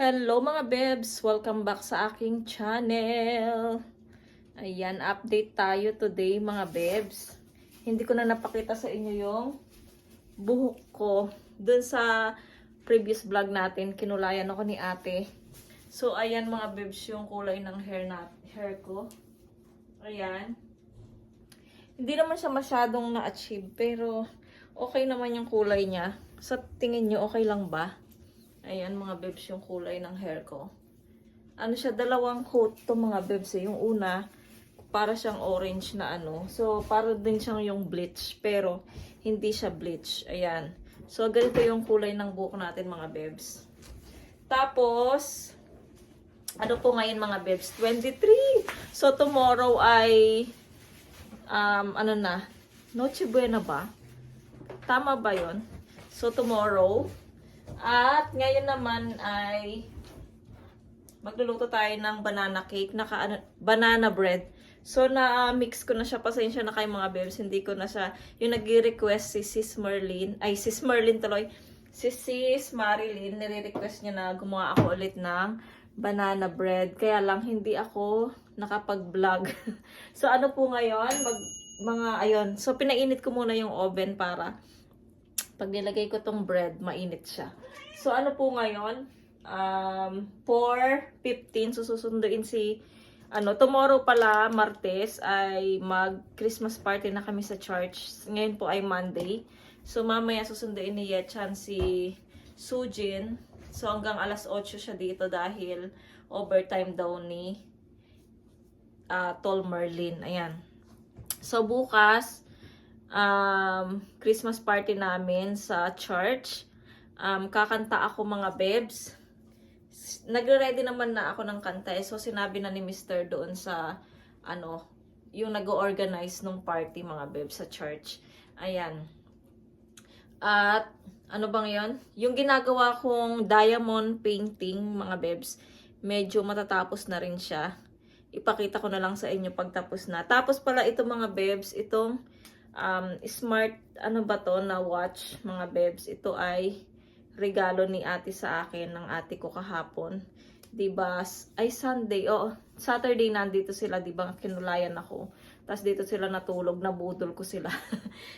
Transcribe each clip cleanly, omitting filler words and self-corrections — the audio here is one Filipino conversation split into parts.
Hello mga bebs! Welcome back sa aking channel. Ayan, update tayo today mga bebs. Hindi ko na napakita sa inyo yung buhok ko. Dun sa previous vlog natin, kinulayan ako ni ate. So ayan mga bebs yung kulay ng hair ko. Ayan. Hindi naman siya masyadong na-achieve pero okay naman yung kulay niya. Sa tingin nyo, okay lang ba? Ayan mga bebs yung kulay ng hair ko. Ano siya, dalawang coat to mga bebs. Yung una, para siyang orange na ano. So, para din siyang yung bleach. Pero, hindi siya bleach. Ayan. So, ganito yung kulay ng buhok natin mga bebs. Tapos, ano po ngayon mga bebs? 23! So, tomorrow ay, ano na, Noche Buena ba? Tama ba yon? So, tomorrow, at ngayon naman ay magluluto tayo ng banana cake, banana bread. So na-mix ko na siya, pasensya na kayo mga bebs, hindi ko na siya, yung nag-request si Sis Marilyn tuloy, si Sis Marilyn, nire-request niya na gumawa ako ulit ng banana bread. Kaya lang hindi ako nakapag-vlog. So ano po ngayon, ayun, so pinainit ko muna yung oven para pag nilagay ko tong bread, mainit siya. So, ano po ngayon? 4:15, so susunduin tomorrow pala, Martes, ay mag-Christmas party na kami sa church. Ngayon po ay Monday. So, mamaya susunduin ni Yechan si Sujin. So, hanggang alas 8 siya dito dahil overtime daw ni Tol Merlin. Ayan. So, bukas, Christmas party namin sa church. Kakanta ako mga bebs. Nagre-ready naman na ako ng kanta so sinabi na ni Mr. doon sa yung nag-organize nung party mga bebs sa church. Ayan. At ano bang 'yon? Yung ginagawa kong diamond painting mga bebs, medyo matatapos na rin siya. Ipakita ko na lang sa inyo pagtapos na. Tapos pala ito mga bebs, itong smart na watch mga bebs. Ito ay regalo ni ate sa akin ng ate ko kahapon. 'Di ba? Ay Sunday, Saturday nandito sila, 'di ba? Kinulayan ako. Tapos dito sila natulog, nabudol ko sila.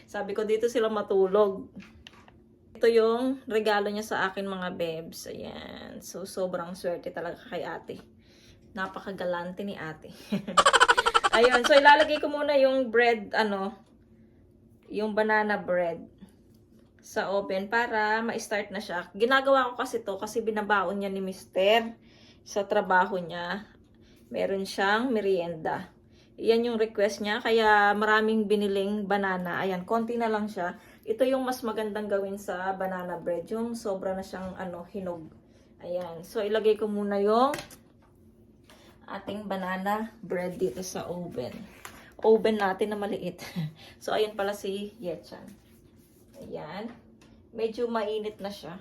Sabi ko dito sila matulog. Ito yung regalo niya sa akin mga bebs. Ayan. So sobrang swerte talaga kay ate. Napakagalante ni ate. Ayun, so ilalagay ko muna yung bread yung banana bread sa oven para ma-start na siya. Ginagawa ko kasi to kasi binabaon niya ni Mister sa trabaho niya. Meron siyang merienda. Iyan yung request niya. Kaya maraming biniling banana. Ayan, konti na lang siya. Ito yung mas magandang gawin sa banana bread. Yung sobra na siyang hinog. Ayan. So, ilagay ko muna yung ating banana bread dito sa oven. Oven natin na maliit. So, ayun pala si Yechan. Ayan. Medyo mainit na siya.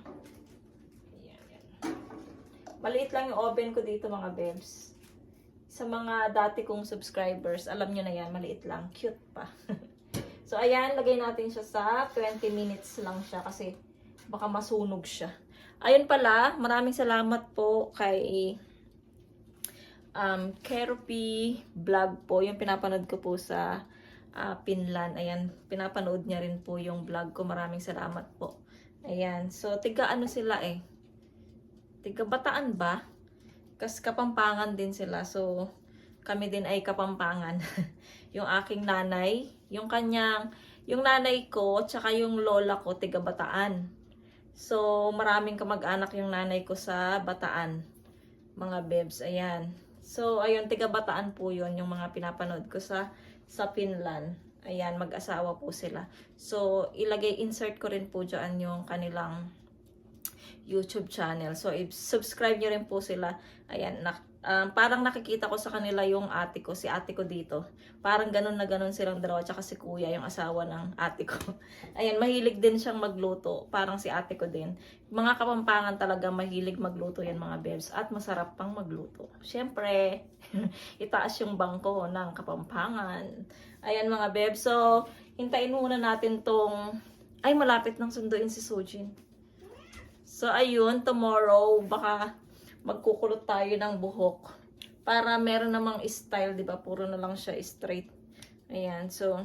Ayan. Maliit lang yung oven ko dito mga bebs. Sa mga dati kong subscribers, alam nyo na yan, maliit lang. Cute pa. So, ayan. Lagay natin siya sa 20 minutes lang siya kasi baka masunog siya. Ayun pala, maraming salamat po kay Keropy vlog po. Yung pinapanood ko po sa Pinlan. Ayan, pinapanood niya rin po yung vlog ko. Maraming salamat po. Ayan, so tiga sila tiga Bataan ba? Kasi Kapampangan din sila. So, kami din ay Kapampangan. Yung aking nanay, yung nanay ko, tsaka yung lola ko, tiga Bataan. So, maraming kamag-anak yung nanay ko sa Bataan. Mga bebs, ayan. So, ayun, tiga Bataan po yun, yung mga pinapanood ko sa Pinlan. Ayan, mag-asawa po sila. So, insert ko rin po dyan yung kanilang YouTube channel. So, subscribe nyo rin po sila. Ayan, parang nakikita ko sa kanila yung ate ko, si ate ko dito. Parang ganun na ganun silang dalawa, tsaka si kuya, yung asawa ng ate ko. Ayan, mahilig din siyang magluto. Parang si ate ko din. Mga Kapampangan talaga mahilig magluto yan mga bebs. At masarap pang magluto. Siyempre, itaas yung bangko ng Kapampangan. Ayan mga bebs. So, hintayin muna natin ay malapit nang sunduin si Sujin. So, ayun, tomorrow, baka magkukulot tayo ng buhok. Para meron namang style, di ba? Puro na lang siya straight. Ayan, so...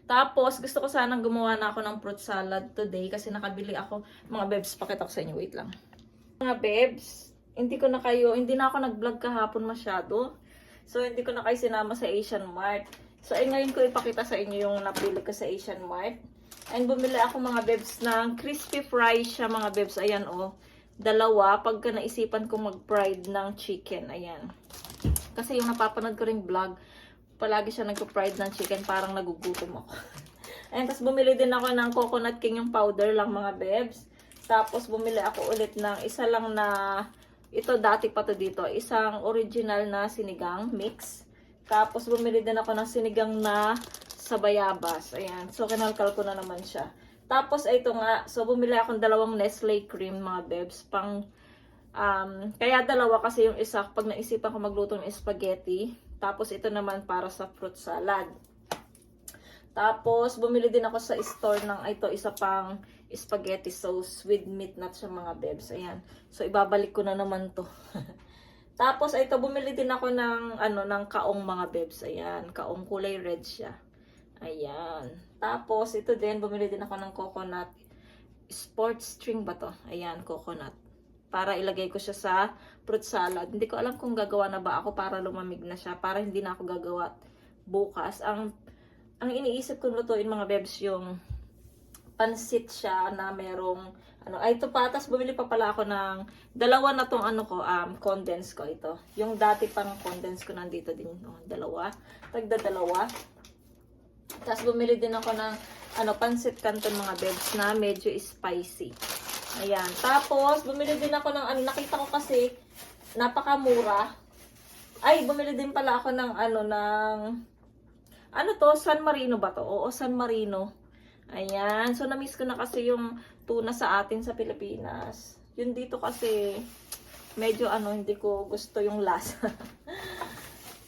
Tapos, gusto ko sanang gumawa na ako ng fruit salad today kasi nakabili ako. Mga bebs, pakita ko sa inyo. Wait lang. Mga bebs, hindi na ako nag-vlog kahapon masyado. So, hindi ko na kayo sinama sa Asian Mart. So, ngayon ko ipakita sa inyo yung napili ko sa Asian Mart. And bumili ako mga bebs ng crispy fries siya mga bebs. Ayan oh. Dalawa, pagka naisipan ko mag-fried ng chicken. Ayan. Kasi yung napapanood ko ring vlog, palagi siya nagpo-fried ng chicken, parang nagugutom ako. Ayan, tapos bumili din ako ng coconut king yung powder lang mga bebs. Tapos bumili ako ulit ng isa lang na, ito dati pa to dito, isang original na sinigang mix. Tapos bumili din ako ng sinigang na sa bayabas. Ayan, so kinalkal ko na naman siya. Tapos ito nga, so bumili akong dalawang Nestle cream mga bebs, kaya dalawa kasi yung isa, pag naisipan ko magluto ng spaghetti. Tapos ito naman para sa fruit salad. Tapos bumili din ako sa store ng ito, isa pang spaghetti sauce with meat nuts yung mga bebs. Ayan. So ibabalik ko na naman to. Tapos ito bumili din ako ng ng kaong mga bebs. Ayan, kaong kulay red siya. Ayan. Tapos ito din bumili din ako ng coconut sports string ba to? Ayan, coconut. Para ilagay ko siya sa fruit salad. Hindi ko alam kung gagawa na ba ako para lumamig na siya. Para hindi na ako gagawa bukas. Ang iniisip ko lutuin mga bebs yung pansit siya na merong ito pa. Tapos bumili pa pala ako ng dalawa na tong condense ko ito. Yung dati pang condense ko nandito din. Dalawa. Tagda dalawa. Tapos bumili din ako ng pansit canton mga bebs na medyo spicy. Ayan. Tapos, bumili din ako ng nakita ko kasi, napakamura. Ay, bumili din pala ako ng San Marino ba to? Oo, San Marino. Ayan. So, na-miss ko na kasi yung tuna sa atin sa Pilipinas. Yun dito kasi, medyo hindi ko gusto yung lasa.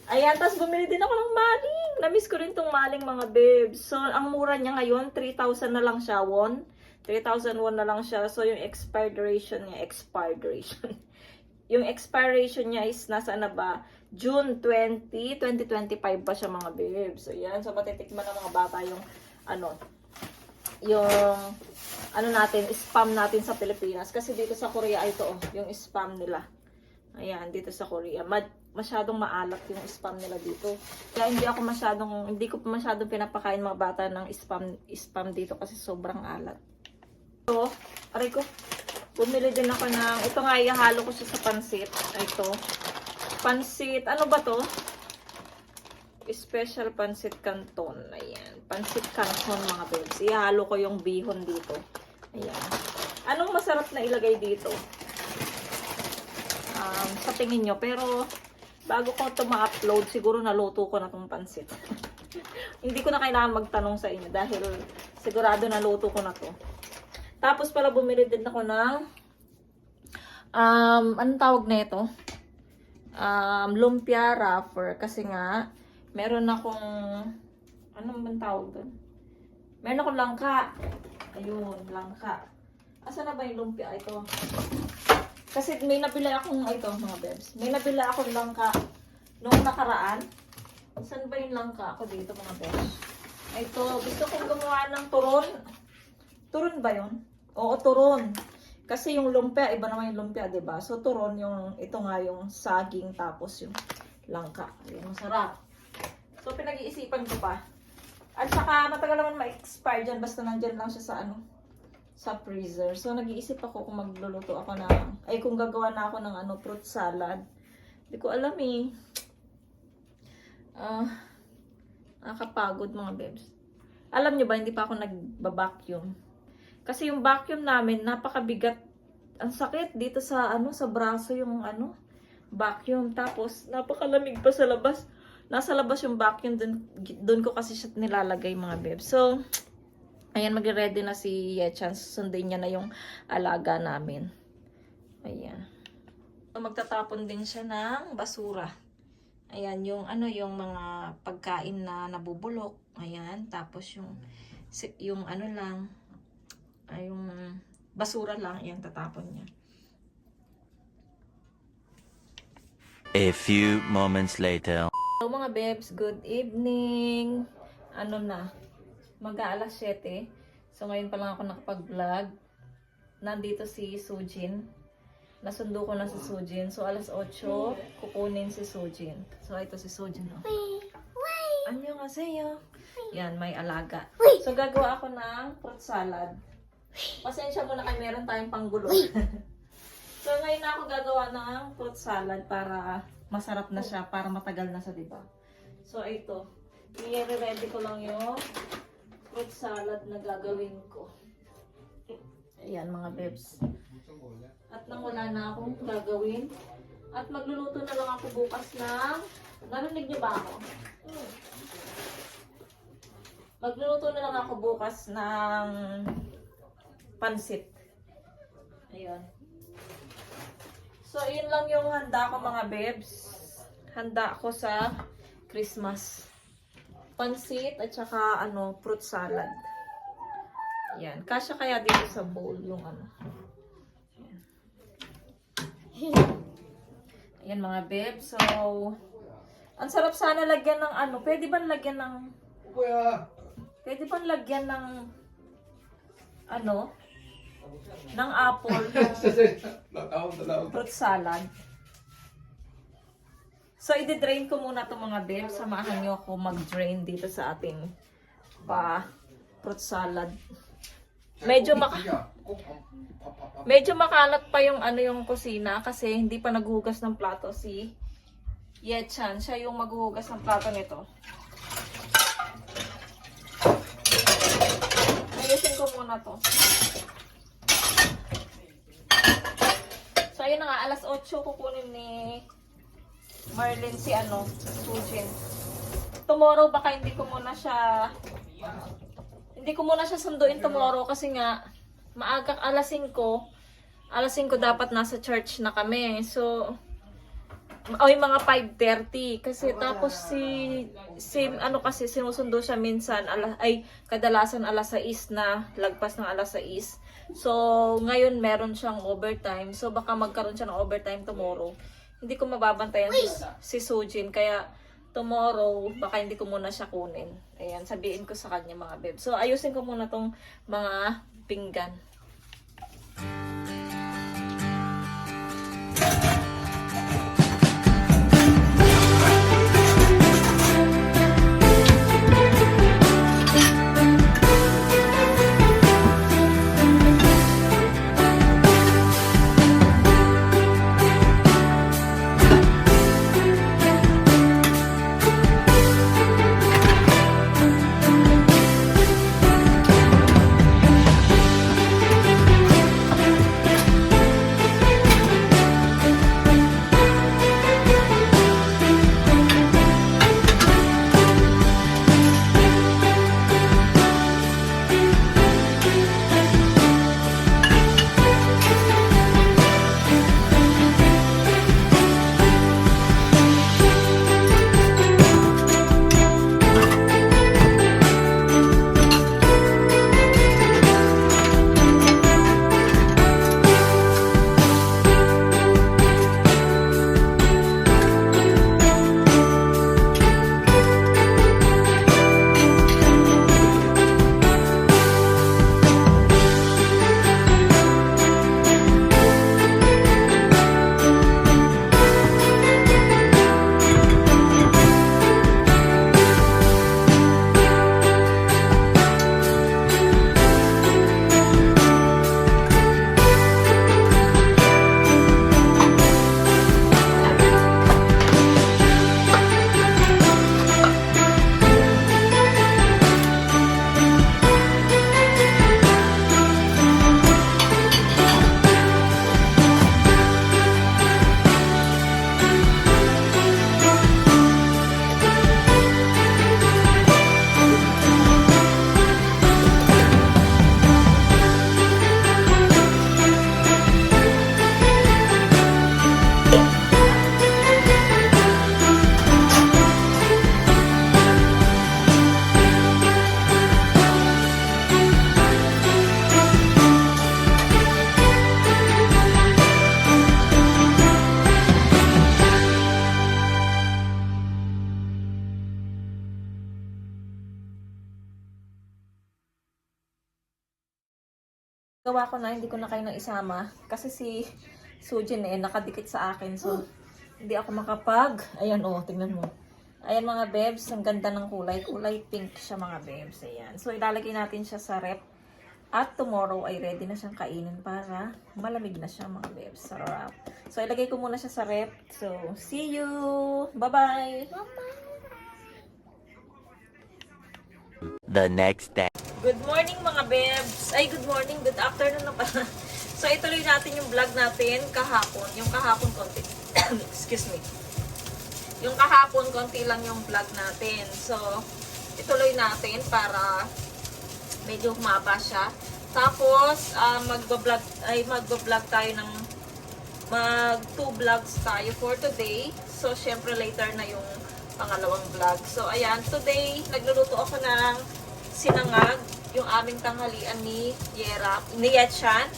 Ayan. Tapos, bumili din ako ng maling. Na-miss ko rin tong maling mga babes. So, ang mura niya ngayon, 3,000 na lang siya, won. 3,001 na lang siya. So, yung expiration niya, yung expiration niya is nasa na ba? June 20, 2025 pa siya mga babes. So, yan. So, matitikman ng mga bata yung, natin, spam natin sa Pilipinas. Kasi dito sa Korea, ito, yung spam nila. Ayan, dito sa Korea. Masyadong maalat yung spam nila dito. Kaya hindi ko masyadong pinapakain mga bata ng spam dito kasi sobrang alat. So, aray ko, bumili din ako ng, ito nga, ihalo ko siya sa pansit. Ito, pansit, ano ba to? Special pansit canton. Ayan, pansit canton mga bebs. Ihalo ko yung bihon dito. Ayan. Anong masarap na ilagay dito? Sa tingin nyo, pero bago ko ito ma-upload, siguro naluto ko na itong pansit. Hindi ko na kailangan magtanong sa inyo dahil sigurado naluto ko na to. Tapos pala bumili din ako ng anong tawag na ito? Lumpia wrapper. Kasi nga, meron akong anong bang tawag doon? Meron akong langka. Ayun, langka. Asa na ba yung lumpia? Ito. Kasi may nabili akong ito mga bebs. May nabili akong langka noong nakaraan. Saan ba yung langka ako dito mga bebs? Ito, gusto kong gumawa ng turon. Turon ba yun? Oo, turon. Kasi yung lumpia, iba naman yung lumpia, diba? So, turon, ito nga yung saging, tapos yung langka. Ayun, masarap. So, pinag-iisipan ko pa. At saka, matagal naman ma-expire dyan, basta nandyan lang siya sa freezer. So, nag-iisip ako kung magluluto ako kung gagawa na ako ng fruit salad. Hindi ko alam eh. Nakakapagod mga bebs. Alam nyo ba, hindi pa ako nag-vacuum. Kasi yung vacuum namin, napakabigat. Ang sakit dito sa braso yung vacuum. Tapos, napakalamig pa sa labas. Nasa labas yung vacuum, dun ko kasi siya nilalagay mga bebs. So, ayan, magre-ready na si Yechan. Sundin niya na yung alaga namin. Ayan. So, magtatapon din siya ng basura. Ayan, yung mga pagkain na nabubulok. Ayan, tapos yung yung basura lang, ayan, tatapon niya. A few moments later. Hello mga bebs, good evening. Ano na, mag-aalas 7. So ngayon pa lang ako nakapag-vlog. Nandito si Sujin. Nasundo ko na si Sujin. So alas 8, kukunin si Sujin. So ito si Sujin. Oh. Anyo nga sa'yo. Yan, may alaga. So gagawa ako ng fruit salad. Pasensya mo na kayo, meron tayong panggulo. So ngayon na ako gagawa ng fruit salad para masarap na siya, para matagal na siya, diba? So ito, i-ready ko lang yung fruit salad na gagawin ko. Ayan mga bebs. At nang wala na akong gagawin, at magluluto na lang ako bukas ng, narinig niyo ba ako? Magluluto na lang ako bukas ng pansit. Ayun. So, yun lang yung handa ko mga bebs. Handa ko sa Christmas. Pansit at saka fruit salad. Ayan. Kasya kaya dito sa bowl yung Ayan mga bebs. So, ang sarap sana lagyan ng pwede ba lagyan ng pwede ba lagyan ng ng apple yung fruit salad. So, i-drain ko muna itong mga bebs. Samahan nyo ako mag-drain dito sa ating fruit salad. Medyo makalat pa yung yung kusina kasi hindi pa naghuhugas ng plato si Yechan. Siya yung maghuhugas ng plato nito. Ayusin ko muna to. So, ayun na nga, alas 8 kukunin ni Marlene si Sujin. Tomorrow, baka hindi ko muna siya sunduin tomorrow kasi nga, maaga alas 5 dapat nasa church na kami. So, mga 5:30 kasi tapos kasi sinusundo siya minsan kadalasan alas 6 na, lagpas ng alas 6. So ngayon meron siyang overtime, so baka magkaroon siya ng overtime tomorrow. Hindi ko mababantayan si Sujin, kaya tomorrow baka hindi ko muna siya kunin. Ayan, sabihin ko sa kanya mga beb. So ayusin ko muna tong mga pinggan. napagawa ko na, hindi ko na kayo nang isama. Kasi si Sujin nakadikit sa akin. So, hindi ako ayan tingnan mo. Ayan mga bebs, ang ganda ng kulay. Kulay pink siya mga bebs. Ayan. So, ilalagay natin siya sa rep. At tomorrow ay ready na siyang kainin para malamig na siya mga bebs. Sarap. So, ilagay ko muna siya sa rep. So, see you! Bye-bye! The next day. Good morning mga bebs! Ay, good morning, good afternoon na pala. So, ituloy natin yung vlog natin kahapon. Yung kahapon konti. Excuse me. Yung kahapon konti lang yung vlog natin. So, ituloy natin para medyo humaba siya. Tapos, magbablog tayo ng mag 2 vlogs tayo for today. So, syempre later na yung pangalawang vlog. So, ayan, today, nagluluto ako ng sinangag, yung aming tanghalian ni Yetchan.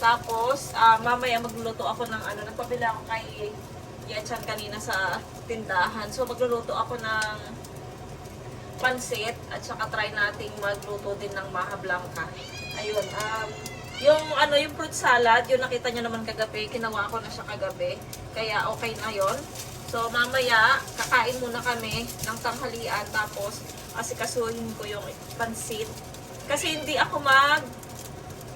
Tapos, mamaya magluluto ako ng nagpabila ako kay Yetchan kanina sa tindahan. So, magluluto ako ng pansit at saka try nating magluto din ng maha blanca. Ayun, yung fruit salad, yung nakita nyo naman kagabi, ginawa ko na siya kagabi. Kaya okay na yon. So, mamaya, kakain muna kami ng tanghalian, tapos asikasuhin ko yung pansit. Kasi hindi ako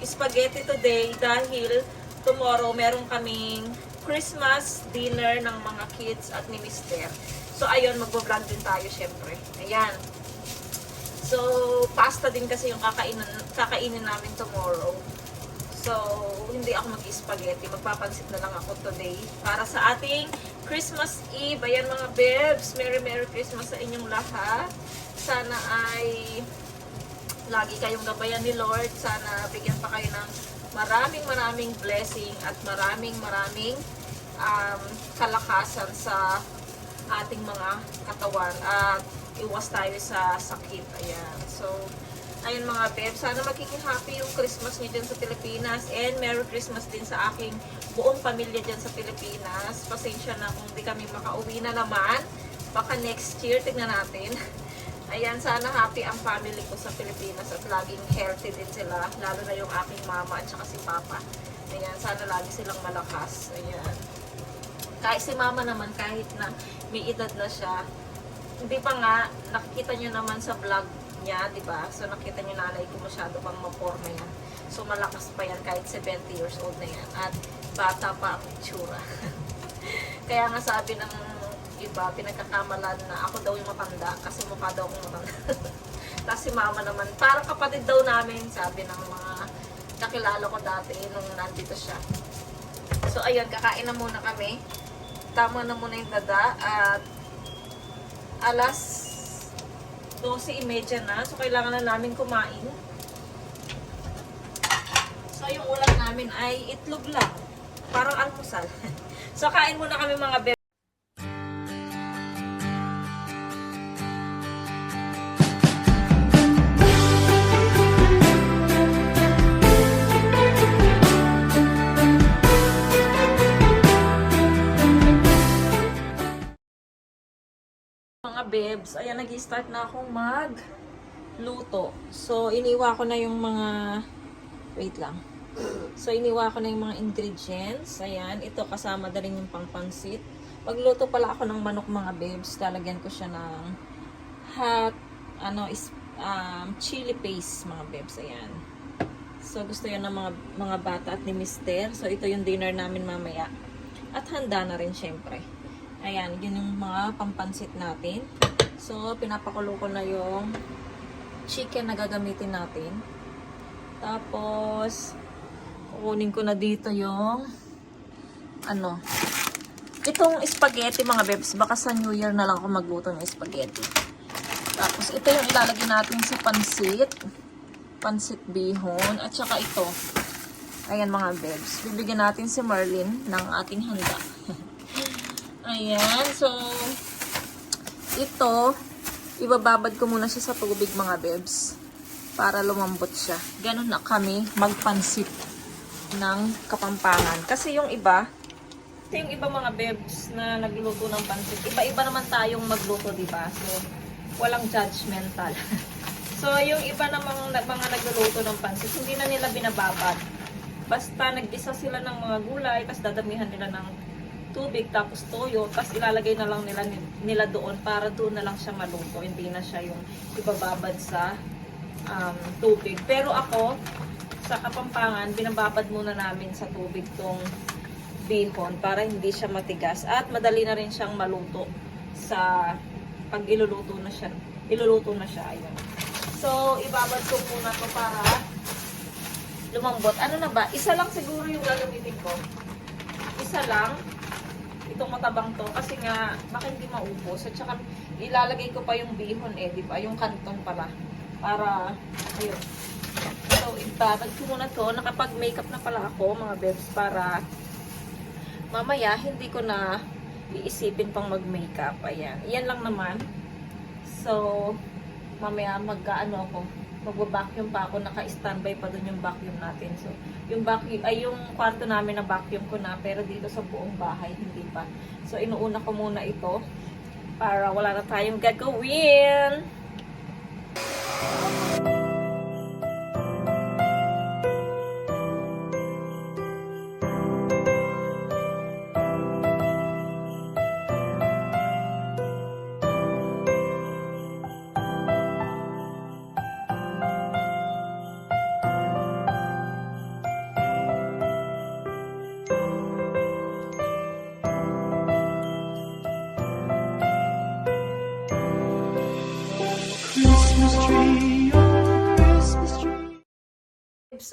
spaghetti today dahil tomorrow meron kaming Christmas dinner ng mga kids at ni Mister. So, ayun, magbo-vlog din tayo syempre. Ayan. So, pasta din kasi yung kakainin namin tomorrow. So, hindi ako mag-spaghetti. Magpapansit na lang ako today para sa ating Christmas Eve. Ayan mga bebs, Merry Christmas sa inyong lahat. Sana ay lagi kayong gabayan ni Lord. Sana bigyan pa kayo ng maraming blessing at maraming kalakasan sa ating mga katawan at iwas tayo sa sakit. Ayan. So, ayun mga beb, sana magiging happy yung Christmas niyo dyan sa Pilipinas and Merry Christmas din sa aking buong pamilya dyan sa Pilipinas. Pasensya na kung di kami makauwi na naman. Baka next year, tignan natin. Ayan, sana happy ang family ko sa Pilipinas at laging healthy din sila. Lalo na yung aking mama at saka si papa. Ayan, sana lagi silang malakas. Ayan. Kahit si mama naman, kahit na may edad na siya, hindi pa nga, nakikita nyo naman sa vlog niya, di ba? So, nakita nyo nanay ko masyado pang maporma yan. So, malakas pa yan kahit 70 years old na yan. At bata pa ang itsura. Kaya nga sabi ng iba, pinagkakamalan na ako daw yung matanda kasi mukha daw akong matanda. Tapos si mama naman, parang kapatid daw namin, sabi ng mga nakilala ko dati nung nandito siya. So, ayun, kakain na muna kami. Tama na muna yung dada at alas 12:30 na. So, kailangan na namin kumain. So, yung ulam namin ay itlog lang. Parang almusal. So, kain muna kami mga bebe. Mga bebs, ayan, nag-start na akong magluto. So, iniwa ko na yung mga, wait lang. So, iniwa ko na yung mga ingredients. Ayan, ito kasama na rin yung pangpansit. Magluto pala ako ng manok mga bebs. Lalagyan ko siya ng hot, chili paste mga bebs. Ayan. So, gusto yun ng mga bata at ni Mister. So, ito yung dinner namin mamaya. At handa na rin syempre. Ayan, yun yung mga pampansit natin. So, pinapakulo ko na yung chicken na gagamitin natin. Tapos, kukunin ko na dito yung itong spaghetti mga bebs. Baka sa New Year na lang ako magluto ng spaghetti. Tapos, ito yung ilalagay natin sa pansit. Pansit bihon. At saka ito. Ayan mga bebs. Bibigyan natin si Merlin ng ating handa. Ayan. So, ito, ibababad ko muna siya sa tubig mga bebs. Para lumambot siya. Ganun na kami magpansit ng Kapampangan. Kasi yung iba, ito yung iba mga bebs na nagluluto ng pansit. Iba-iba naman tayong magluto, diba? So, walang judgmental. So, yung iba namang mga nagluluto ng pansit, hindi na nila binababad. Basta nag-isa sila ng mga gulay, tapos dadamihan nila ng tubig, tapos toyo, tapos ilalagay na lang nila doon para doon na lang siya maluto. Hindi na siya yung ibababad sa tubig. Pero ako, sa Kapampangan, binababad muna namin sa tubig tong bihon para hindi siya matigas at madali na rin siyang maluto sa pag iluluto na siya. Ayun. So, ibabad ko muna to para lumambot. Ano na ba? Isa lang siguro yung gagamitin ko. Isa lang. Itong matabang to. Kasi nga, baka hindi maubos. At saka, ilalagay ko pa yung bihon di ba? Yung kanton pala. Para, ayun. So, ibabad ko muna to. Nakapag-makeup na pala ako, mga bebs, para mamaya, hindi ko na iisipin pang mag-makeup. Ayan. Yan lang naman. So, mamaya magva-vacuum pa ako, naka-standby pa dun yung vacuum natin. So, yung vacuum, ay yung kwarto namin na vacuum ko na, pero dito sa buong bahay, hindi pa. So, inuuna ko muna ito para wala na tayong gagawin.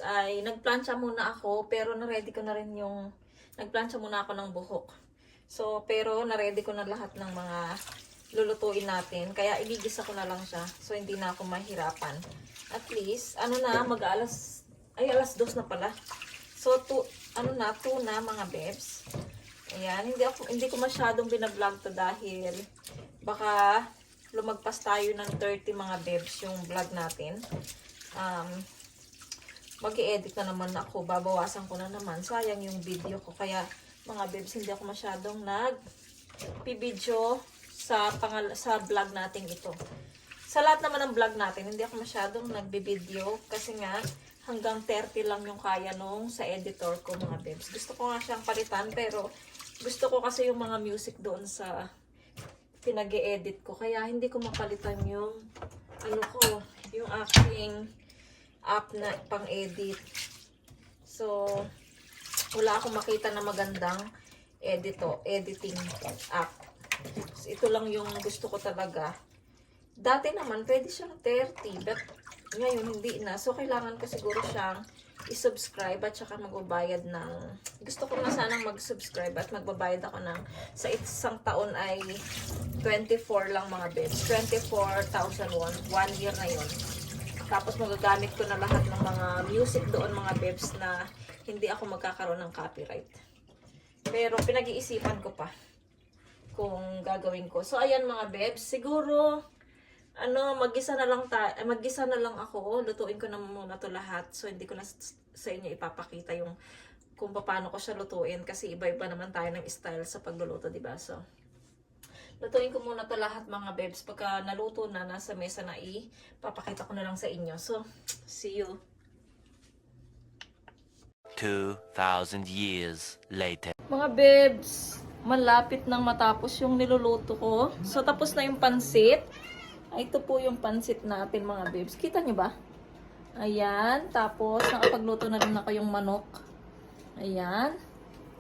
Ay nagplancha muna ako, pero na-ready ko na rin yung nagplancha muna ako ng buhok. So, pero na-ready ko na lahat ng mga lulutuin natin, kaya igigisa ko na lang siya. So, hindi na ako mahirapan. At least, alas 2 na pala. So, 2 na mga bebs. Ayan, hindi ko masyadong binablog to dahil baka lumagpas tayo ng 30 mga bebs yung vlog natin. Mag-i-edit na naman ako, babawasan ko na naman, sayang yung video ko, kaya mga bebs, hindi ako masyadong nag-video sa vlog natin ito. Sa lahat naman ng vlog natin, hindi ako masyadong nagbi-video, kasi nga, hanggang 30 lang yung kaya nung sa editor ko, mga bebs. Gusto ko nga siyang palitan, pero gusto ko kasi yung mga music doon sa pinag-i-edit ko, kaya hindi ko mapalitan yung yung aking app na pang-edit. So, wala akong makita na magandang editing app. So, ito lang yung gusto ko talaga. Dati naman, pwede siyang 30, but ngayon hindi na. So, kailangan ko siguro siyang i-subscribe at saka magbabayad ng... Gusto ko na sanang mag-subscribe at magbabayad ako ng... Sa isang taon ay 24 lang mga bebs. 24,000 won. 1 year na yun. Tapos magagamit ko na lahat ng mga music doon mga bebs na hindi ako magkakaroon ng copyright. Pero pinag-iisipan ko pa kung gagawin ko. So ayan mga bebs, siguro mag-gisa na lang ako. Lutuin ko na muna to lahat. So hindi ko na sa inyo ipapakita yung kung paano ko siya lutuin kasi iba-iba naman tayo ng style sa pagluluto, di ba? So lutuin ko muna to lahat mga bebs. Pagka naluto na, nasa mesa na papakita ko na lang sa inyo. So, see you. 2,000 years later. Mga bebs, malapit nang matapos yung niluluto ko. So, tapos na yung pansit. Ito po yung pansit natin mga bebs. Kita nyo ba? Ayan. Tapos, nakapagluto na rin ako yung manok. Ayan.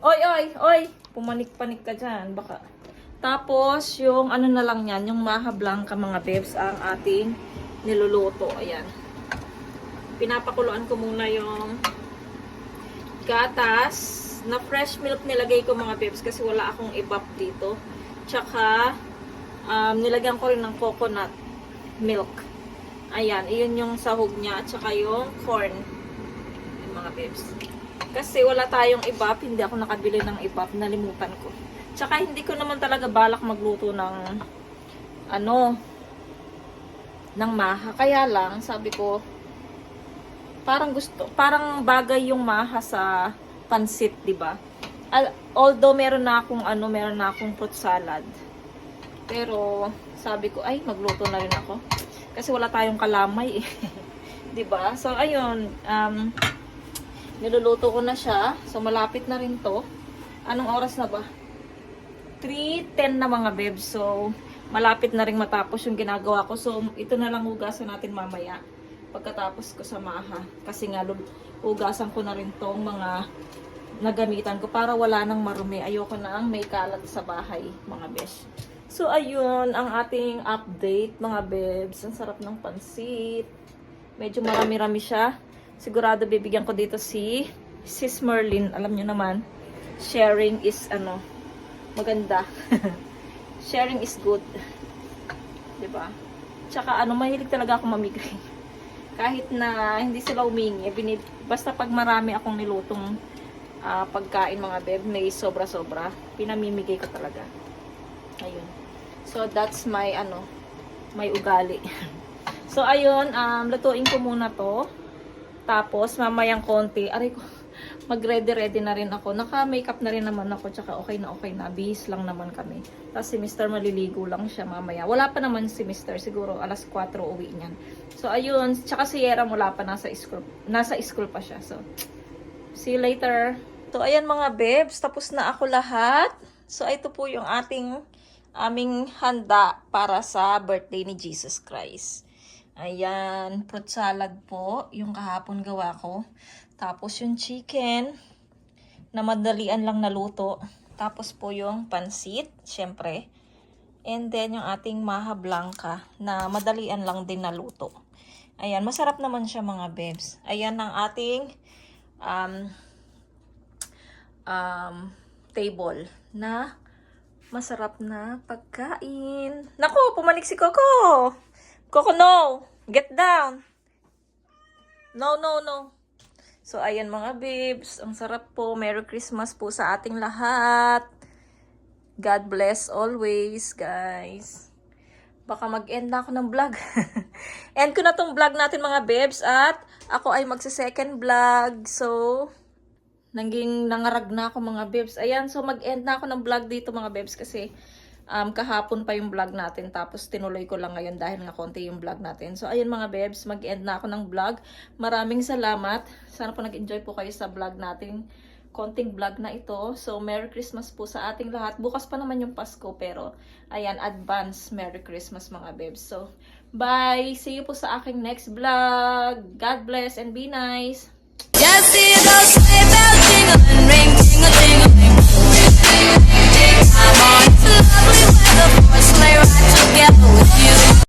Oy! Pumanik-panik ka dyan. Baka... Tapos, yung na lang yan, yung maha blanca mga bebs, ang ating niluluto. Ayan. Pinapakuluan ko muna yung gatas na fresh milk nilagay ko mga bebs kasi wala akong ibap dito. Tsaka, nilagyan ko rin ng coconut milk. Ayan, iyon yung sahog niya. Tsaka yung corn. Ayan, mga bebs. Kasi wala tayong ibap, hindi ako nakabili ng ibap, nalimutan ko. Tsaka hindi ko naman talaga balak magluto ng ng maha. Kaya lang, sabi ko, parang bagay yung maha sa pansit, 'di ba? Although meron na akong fruit salad. Pero sabi ko, ay magluto na rin ako. Kasi wala tayong kalamay eh. 'Di ba? So ayun, niluluto ko na siya. So malapit na rin 'to. Anong oras na ba? 3:10 na mga bebs. So malapit na rin matapos yung ginagawa ko. So ito na lang hugasan natin mamaya pagkatapos ko sa maha. Kasi nga hugasan ko na rin tong mga nagamitan ko para wala nang marumi. Ayoko na ang may kalat sa bahay, mga besh. So, ayun, ang ating update, mga bebs. Ang sarap ng pansit. Medyo marami-rami siya. Sigurado bibigyan ko dito si Sis Merlin. Alam nyo naman, sharing is, maganda. Sharing is good. Diba? Tsaka, mahilig talaga ako mamigay. Kahit na hindi sila humingi, basta pag marami akong nilutong pagkain mga beb, may sobra-sobra, pinamimigay ko talaga. Ayun. So, that's my, may ugali. So, ayun, lutuin ko muna to. Tapos, mamayang konti, aray ko, mag-ready-ready na rin ako. Naka-makeup na rin naman ako, tsaka okay na. Bihis lang naman kami. Tapos si Mr. maliligo lang siya mamaya. Wala pa naman si Mr. Siguro alas 4 uwi niyan. So, ayun, tsaka si Yera wala pa, nasa school pa siya. So, see you later. So, ayan mga bebs, tapos na ako lahat. So, ito po yung aming handa para sa birthday ni Jesus Christ. Ayan, fruit salad po, yung kahapon gawa ko. Tapos yung chicken, na madalian lang naluto. Tapos po yung pansit, syempre. And then yung ating maha blanca, na madalian lang din naluto. Ayan, masarap naman siya mga bebs. Ayan ang ating table na masarap na pagkain. Naku, pumanik si Coco. Coco, no. Get down. No. So, ayan mga babes. Ang sarap po. Merry Christmas po sa ating lahat. God bless always, guys. Baka mag-end na ako ng vlog. End ko na tong vlog natin mga babes. At ako ay magsa-second vlog. So, naging nangarag na ako mga bebs. Ayan, so mag-end na ako ng vlog dito mga bebs kasi kahapon pa yung vlog natin tapos tinuloy ko lang ngayon dahil nga konti yung vlog natin. So ayun mga bebs, mag-end na ako ng vlog. Maraming salamat. Sana po nag-enjoy po kayo sa vlog natin. Konting vlog na ito. So Merry Christmas po sa ating lahat. Bukas pa naman yung Pasko pero ayan, advance Merry Christmas mga bebs. So bye! See you po sa aking next vlog. God bless and be nice! Just see those